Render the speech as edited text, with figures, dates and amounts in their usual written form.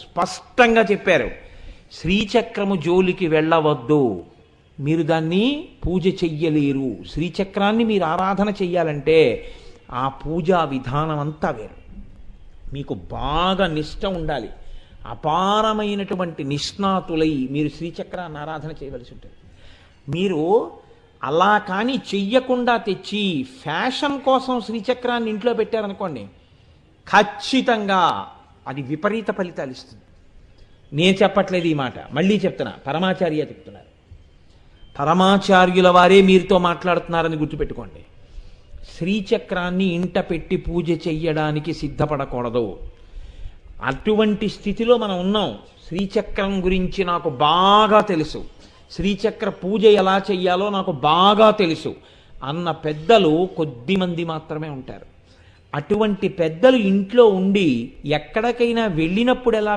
స్పష్టంగా చెప్పారు. శ్రీచక్రము జోలికి వెళ్ళవద్దు, మీరు దాన్ని పూజ చెయ్యలేరు. శ్రీచక్రాన్ని మీరు ఆరాధన చెయ్యాలంటే ఆ పూజా విధానం అంతా వేరు. మీకు బాగా నిష్ట ఉండాలి. అపారమైనటువంటి నిష్ణాతులై మీరు శ్రీచక్రాన్ని ఆరాధన చేయవలసి ఉంటుంది. మీరు అలా కానీ చెయ్యకుండా తెచ్చి ఫ్యాషన్ కోసం శ్రీచక్రాన్ని ఇంట్లో పెట్టారనుకోండి, ఖచ్చితంగా అది విపరీత ఫలితాలు ఇస్తుంది. నేను చెప్పట్లేదు ఈ మాట, మళ్ళీ చెప్తున్నా, పరమాచార్య చెప్తున్నారు. పరమాచార్యుల వారే మీరుతో మాట్లాడుతున్నారని గుర్తుపెట్టుకోండి. శ్రీచక్రాన్ని ఇంట పెట్టి పూజ చెయ్యడానికి సిద్ధపడకూడదు. అటువంటి స్థితిలో మనం ఉన్నాం. శ్రీచక్రం గురించి నాకు బాగా తెలుసు, శ్రీచక్ర పూజ ఎలా చెయ్యాలో నాకు బాగా తెలుసు అన్న పెద్దలు కొద్దిమంది మాత్రమే ఉంటారు. అటువంటి పెద్దలు ఇంట్లో ఉండి ఎక్కడికైనా వెళ్ళినప్పుడు ఎలా